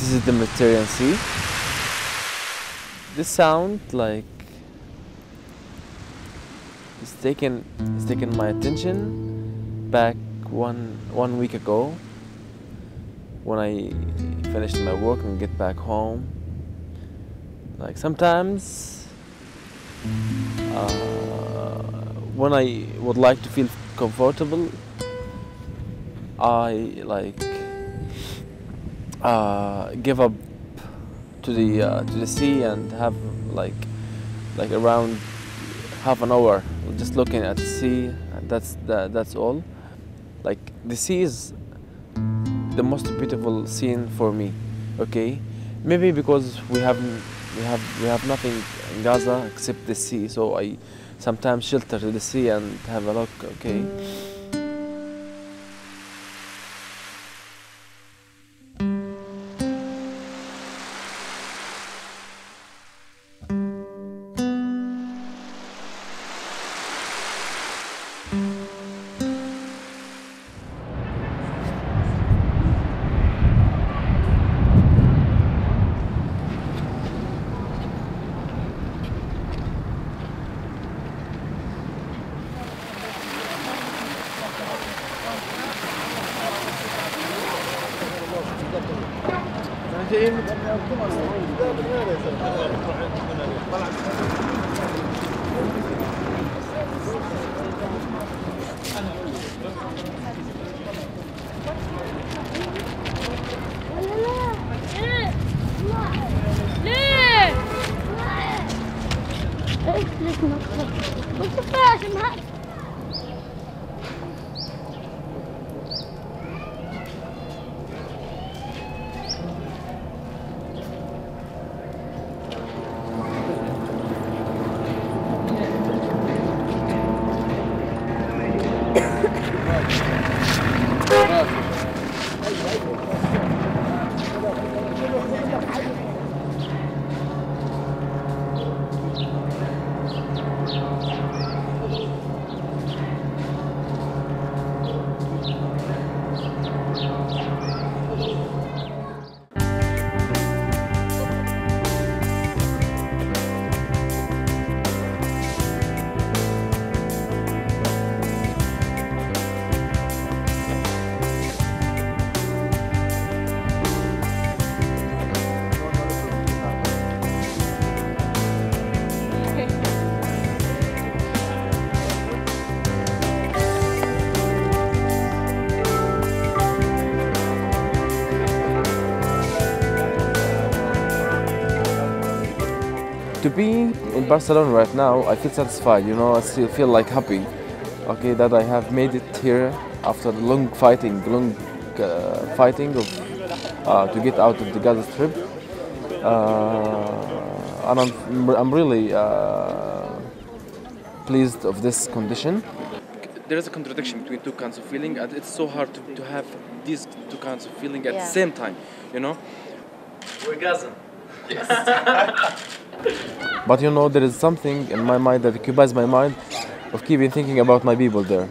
This is the Mediterranean Sea. This sound like it's taken my attention back one week ago when I finished my work and get back home. Like sometimes when I would like to feel comfortable, I like give up to the sea and have like around half an hour just looking at the sea. And that's all. Like the sea is the most beautiful scene for me. Okay, maybe because we have nothing in Gaza except the sea, so I sometimes shelter to the sea and have a look. Okay. To be in Barcelona right now, I feel satisfied, you know, I still feel like happy, okay, that I have made it here after long fighting of to get out of the Gaza Strip, and I'm really pleased of this condition. There is a contradiction between two kinds of feeling, and it's so hard to have these two kinds of feeling at the same time, you know. We're Gaza. Yes. But you know, there is something in my mind that occupies my mind of keeping thinking about my people there.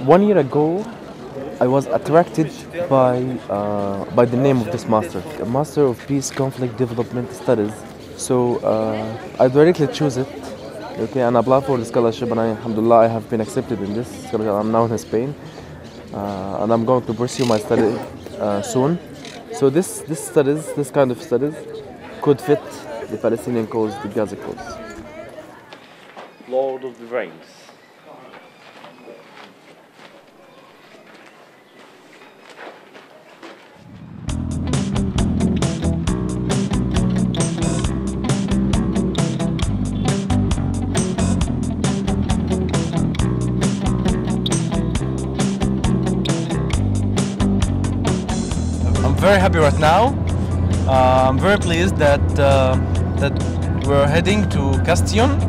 One year ago, I was attracted by the name of this master, a Master of Peace, Conflict, Development Studies. So I directly chose it, okay, and applied for the scholarship, and alhamdulillah, I have been accepted in this scholarship. I'm now in Spain, and I'm going to pursue my study soon. So this kind of studies, could fit the Palestinian cause, the Gaza cause. Lord of the Rings. Very happy right now. I'm very pleased that we're heading to Castillon,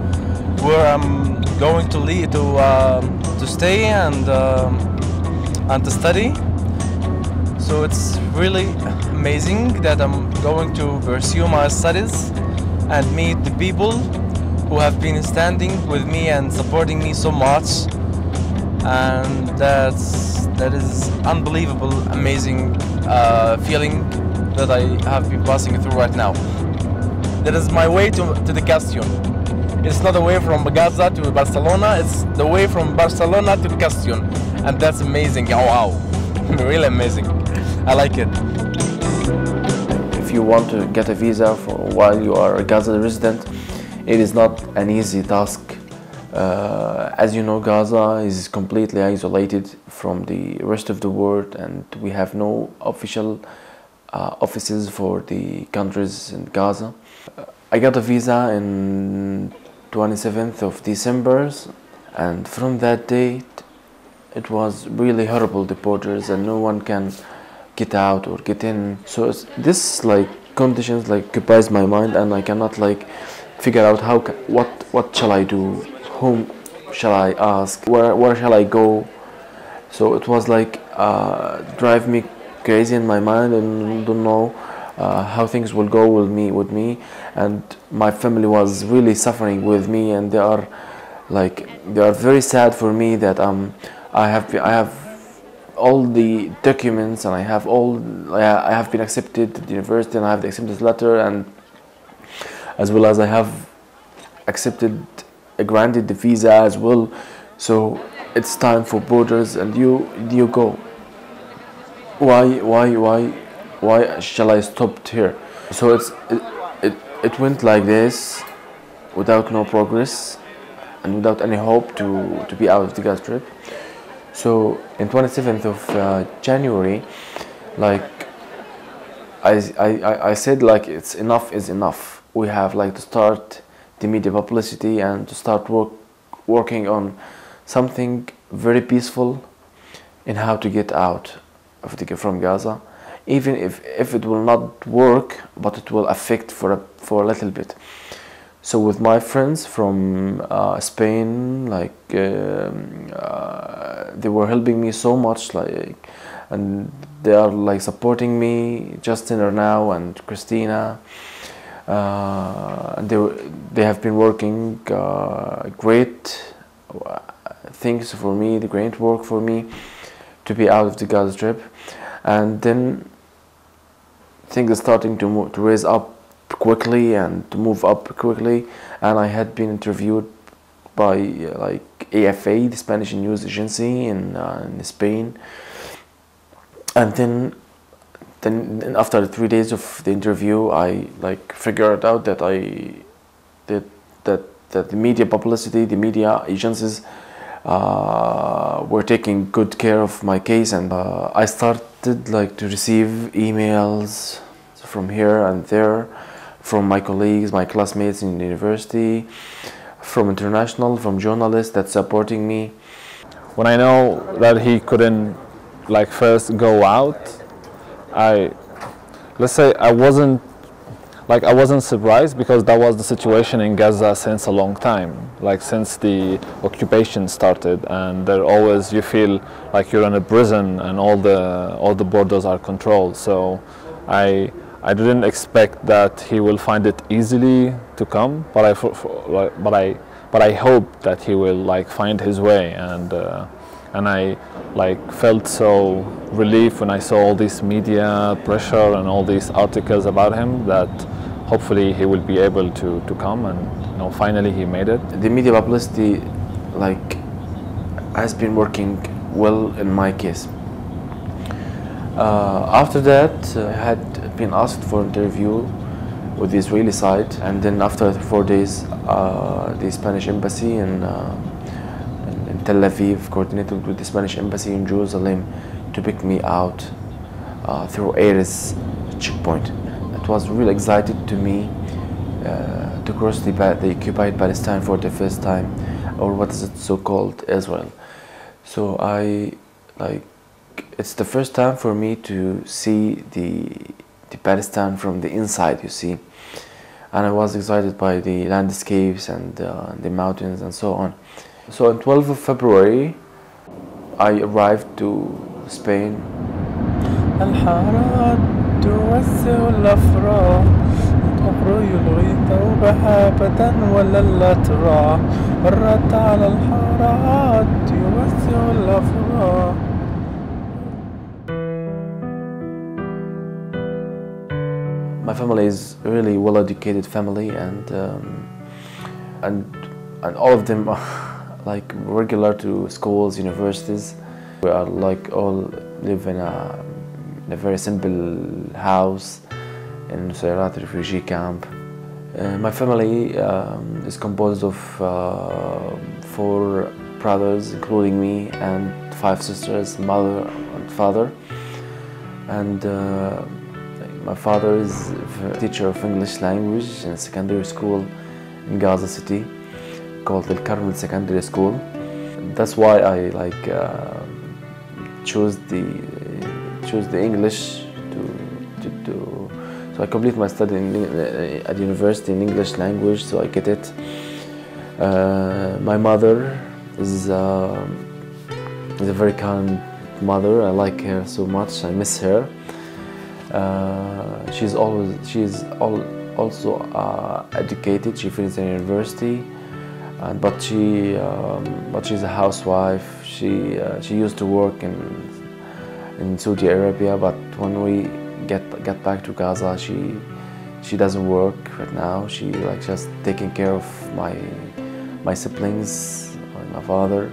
where I'm going to to stay and to study. So it's really amazing that I'm going to pursue my studies and meet the people who have been standing with me and supporting me so much. And that is unbelievable, amazing feeling that I have been passing through right now. That is my way to the Castion. It's not the way from Gaza to Barcelona, it's the way from Barcelona to Castion. And that's amazing, oh, wow, really amazing. I like it. If you want to get a visa for while you are a Gaza resident, it is not an easy task. As you know, Gaza is completely isolated from the rest of the world, and we have no official offices for the countries in Gaza. I got a visa in 27th of December, and from that date it was really horrible, the borders, and no one can get out or get in. So this like conditions like occupies my mind, and I cannot like figure out what shall I do, whom shall I ask, where shall I go. So it was like drive me crazy in my mind, and don't know how things will go with me, and my family was really suffering with me, and they are very sad for me that I have all the documents, and I have been accepted to the university, and I have the acceptance letter, and as well as I have granted the visa as well. So it's time for borders, and you go. Why shall I stop here? So it went like this, without no progress and without any hope to be out of the Gaza Strip. So in 27th of January, like I said, like it's enough is enough. We have like to start the media publicity and to start working on something very peaceful in how to get out from Gaza, even if it will not work, but it will affect for a little bit. So with my friends from Spain, like they were helping me so much, like, and they are like supporting me, Justin now and Christina, and they have been working great things for me, the great work for me to be out of the Gaza Strip. And then things are starting to raise up quickly and to move up quickly, and I had been interviewed by like AFA, the Spanish news agency in Spain, and then after 3 days of the interview, I like figured out that that the media publicity, the media agencies were taking good care of my case, and I started like to receive emails from here and there, from my colleagues, my classmates in the university, from journalists that's supporting me. When I know that he couldn't like first go out, let's say I wasn't surprised, because that was the situation in Gaza since a long time, like since the occupation started, and there always you feel like you're in a prison and all the borders are controlled. So I didn't expect that he will find it easily to come, but I hope that he will like find his way, and I like felt so relief when I saw all this media pressure and all these articles about him, that hopefully he will be able to come, and finally he made it. The media publicity like has been working well in my case. After that, I had been asked for interview with the Israeli side, and then after 4 days, the Spanish embassy in Tel Aviv coordinated with the Spanish embassy in Jerusalem to pick me out through Erez checkpoint. It was really excited to me to cross the occupied Palestine for the first time, or what is it so-called Israel. So it's the first time for me to see the Palestine from the inside, you see. and I was excited by the landscapes and the mountains and so on. So on 12th of February, I arrived to Spain. الحارات توسع الأفراح تقري الغيث بهابة ولا الأتراح مرت على الحارات توسع الأفراح. My family is really well-educated family, and all of them are like regular to schools, universities. We are like all live in a very simple house in Nusayrat refugee camp. My family is composed of 4 brothers, including me, and 5 sisters, mother and father. And my father is a teacher of English language in a secondary school in Gaza City called Al Carmel Secondary School. That's why I choose the English so I complete my study at university in English language, so I get it. My mother is a very kind mother. I like her so much. I miss her. She's also educated. She finished in university, but she's a housewife. She used to work in Saudi Arabia, but when we get back to Gaza, she doesn't work right now. She just taking care of my siblings, my father.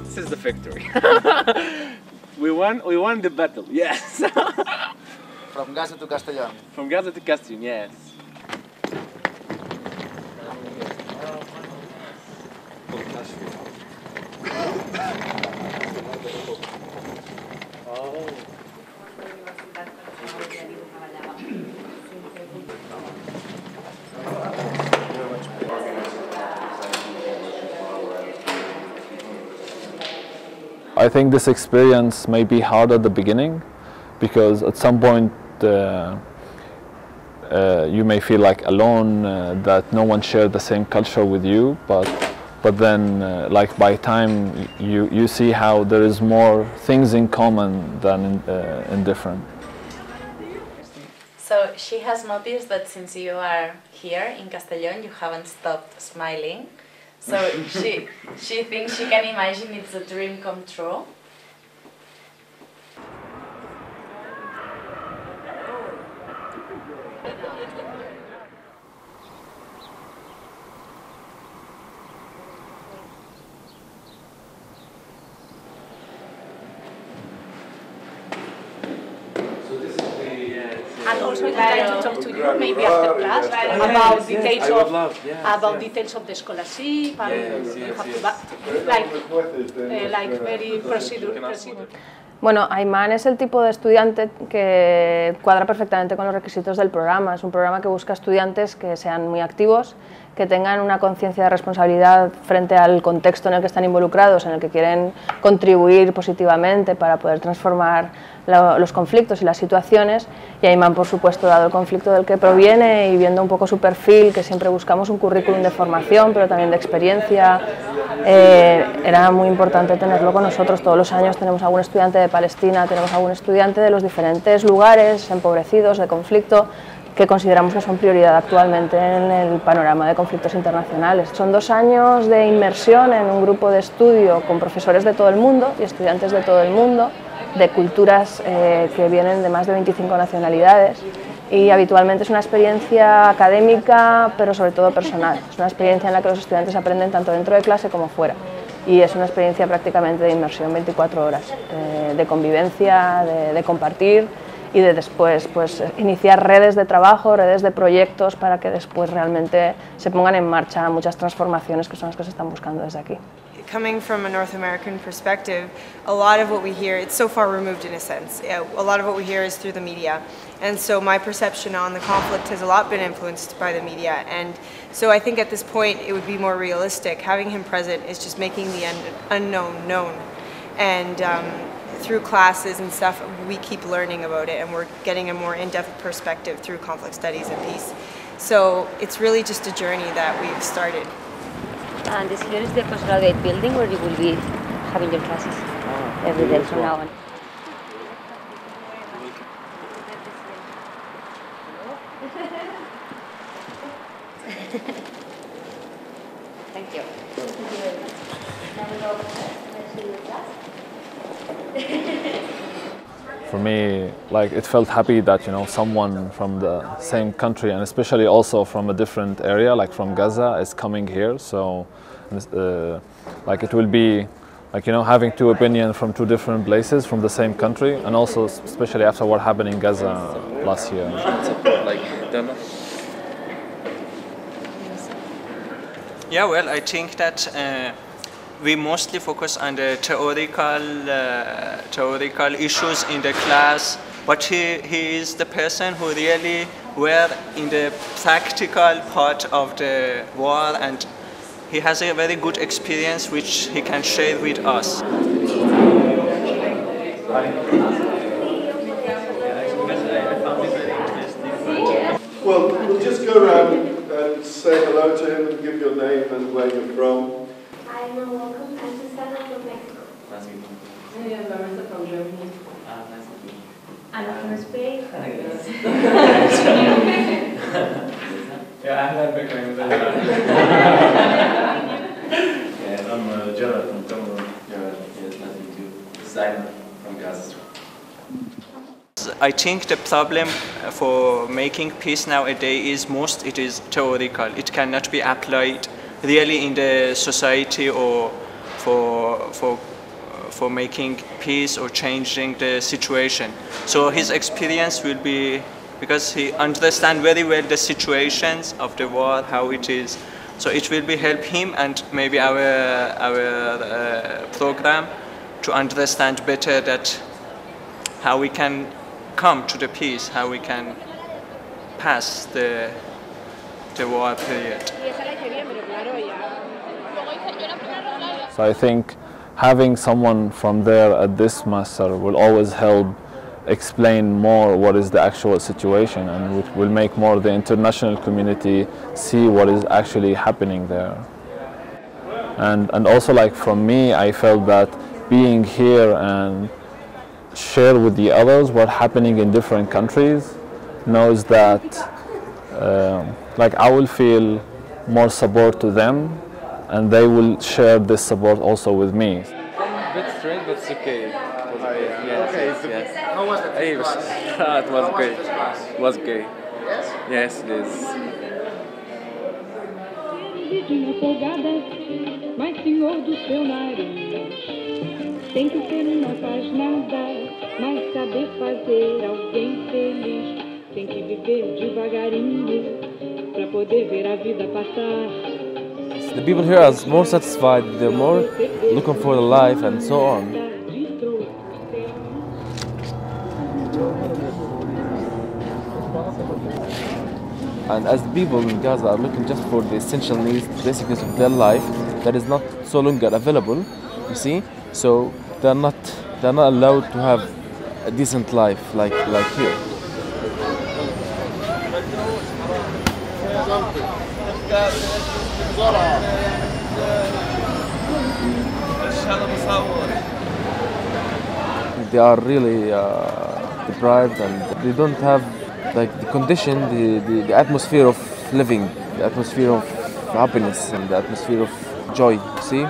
This is the victory. We won the battle, yes. From Gaza to Castellón. From Gaza to Castellón, yes. I think this experience may be hard at the beginning because at some point you may feel like alone, that no one shared the same culture with you, but then like by time you see how there is more things in common than in different. So she has noticed that since you are here in Castellón, you haven't stopped smiling. So she thinks she can imagine it's a dream come true. And also I'd like to talk to you, maybe after class, about details of details of the scholarship, and you have to like very procedure. Bueno, Ayman es el tipo de estudiante que cuadra perfectamente con los requisitos del programa. Es un programa que busca estudiantes que sean muy activos, que tengan una conciencia de responsabilidad frente al contexto en el que están involucrados, en el que quieren contribuir positivamente para poder transformar los conflictos y las situaciones. Y Ayman, por supuesto, dado el conflicto del que proviene y viendo un poco su perfil, que siempre buscamos un currículum de formación, pero también de experiencia, era muy importante tenerlo con nosotros. Todos los años tenemos algún estudiante de Palestina, tenemos algún estudiante de los diferentes lugares empobrecidos, de conflicto, que consideramos que son prioridad actualmente en el panorama de conflictos internacionales. Son 2 años de inmersión en un grupo de estudio con profesores de todo el mundo y estudiantes de todo el mundo, de culturas que vienen de más de 25 nacionalidades, y habitualmente es una experiencia académica, pero sobre todo personal. Es una experiencia en la que los estudiantes aprenden tanto dentro de clase como fuera, y es una experiencia prácticamente de inmersión 24 horas, de convivencia, de compartir y de después pues, iniciar redes de trabajo, redes de proyectos para que después realmente se pongan en marcha muchas transformaciones que son las que se están buscando desde aquí. Coming from a North American perspective, a lot of what we hear, it's so far removed in a sense. A lot of what we hear is through the media. And so my perception on the conflict has a lot been influenced by the media. And so I think at this point it would be more realistic. Having him present is just making the unknown known. And through classes and stuff, we keep learning about it and we're getting a more in-depth perspective through conflict studies and peace. So it's really just a journey that we've started. And this here is the postgraduate building where you will be having your classes every day from now on. Thank you. For me, like, it felt happy that, you know, someone from the same country and especially also from a different area, like from Gaza, is coming here. So, like, it will be, like, you know, having two opinions from two different places from the same country, and also especially after what happened in Gaza last year. Yeah, well, I think that we mostly focus on the theoretical issues in the class, but he is the person who really were in the practical part of the war, and he has a very good experience which he can share with us. Well, we'll just go around and say hello to him and give your name and where you're from. I'm welcome. I'm Susana from Mexico. Nice to meet you. I'm Lorenzo from Germany. Nice to meet you. Anna from Spain. Yeah, I'm not big fan. And I'm Jonathan from Cameroon. Yeah, nice to meet you. Simon from Gaza. I think the problem for making peace nowadays is it is theoretical. It cannot be applied really in the society or for making peace or changing the situation. So his experience will be, because he understands very well the situations of the war, how it is. So it will be help him and maybe our program to understand better that how we can come to the peace, how we can pass the war period. So I think having someone from there at this master will always help explain more what is the actual situation, and will make more the international community see what is actually happening there. And also, like, from me, I felt that being here and share with the others what happening in different countries knows that like, I will feel more support to them and they will share this support also with me. A bit strange, but it's okay. Yes. How was the It was great. It was great. Yes, it is. Tem que ser não faz nada, mas saber fazer alguém feliz. Tem que viver devagarinho, pra poder ver a vida passar. The people here are more satisfied, they're more looking for the life and so on. And as the people in Gaza are looking just for the essential needs, the basic needs of their life, that is not so longer available, you see? So they're not allowed to have a decent life like here. They are really deprived, and they don't have, like, the condition, the atmosphere of living, the atmosphere of happiness and the atmosphere of joy, see?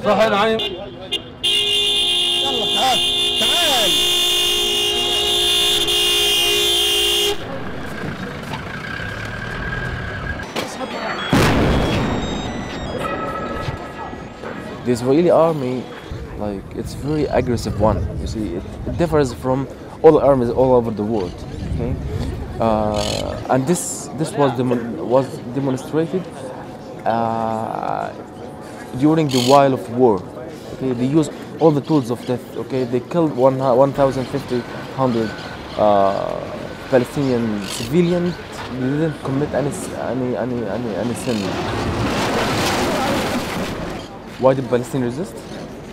صح العين. يلا تعال تعال. The Israeli army, like, it's very aggressive one. You see, it differs from all armies all over the world. Okay, and this was demonstrated during the while of war. Okay, they use all the tools of death. Okay, they killed 1,500 Palestinian civilians. They didn't commit any sin. Why did Palestine resist?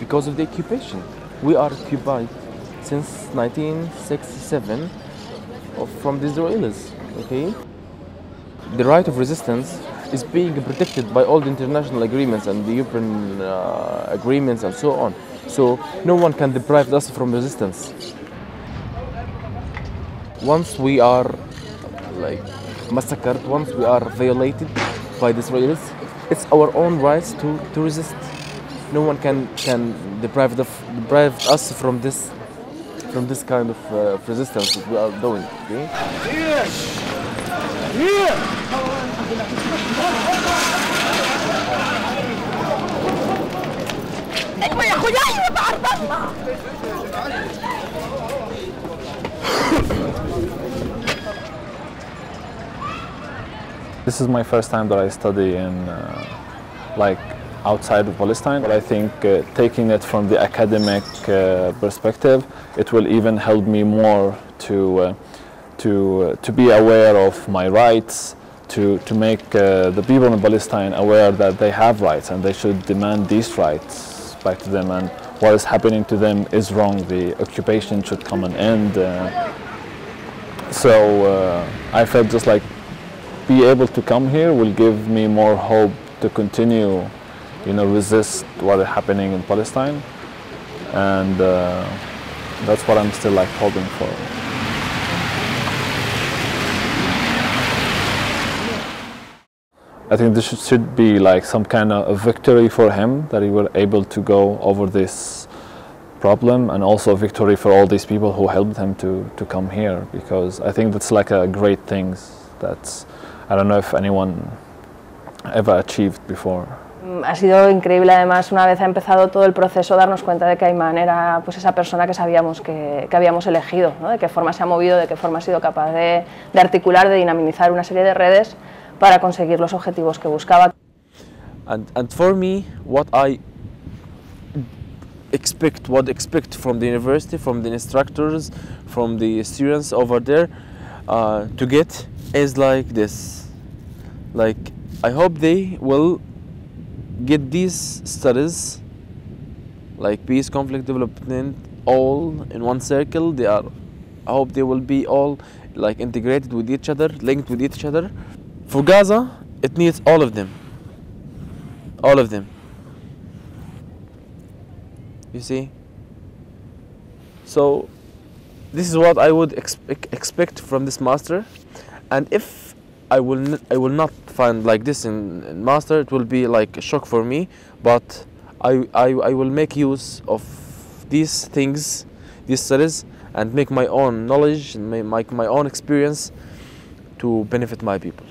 Because of the occupation. We are occupied since 1967 from the Israelis. Okay, the right of resistance is being protected by all the international agreements and the European agreements and so on. So no one can deprive us from resistance. Once we are like massacred, once we are violated by the Israelis, it's our own rights to resist. No one can deprive us from this kind of resistance that we are doing. Okay? This is my first time that I study in like outside of Palestine. But I think taking it from the academic perspective, it will even help me more to be aware of my rights, to make the people in Palestine aware that they have rights and they should demand these rights back to them, and what is happening to them is wrong. The occupation should come an end. So I felt just like be able to come here will give me more hope to continue, resist what is happening in Palestine, and that's what I'm still like hoping for. I think this should be like some kind of a victory for him, that he was able to go over this problem, and also a victory for all these people who helped him to come here, because I think that's like a great thing that I don't know if anyone ever achieved before. Ha sido increíble, además, una vez ha empezado todo el proceso, darnos cuenta de que Ayman era pues esa persona que sabíamos que habíamos elegido, ¿no? De qué forma se ha movido, de qué forma ha sido capaz de articular, de dinamizar una serie de redes para conseguir los objetivos que buscaba. And for me, what I expect from the university, from the instructors, from the students over there, to get is like this. Like, I hope they will get these studies, like peace, conflict, development, all in one circle. I hope they will be all like integrated with each other, linked with each other. For Gaza, it needs all of them. All of them. You see? So this is what I would expect from this master, and if I will not find like this in master, it will be like a shock for me, but I will make use of these things, these studies, and make my own knowledge and make my own experience to benefit my people.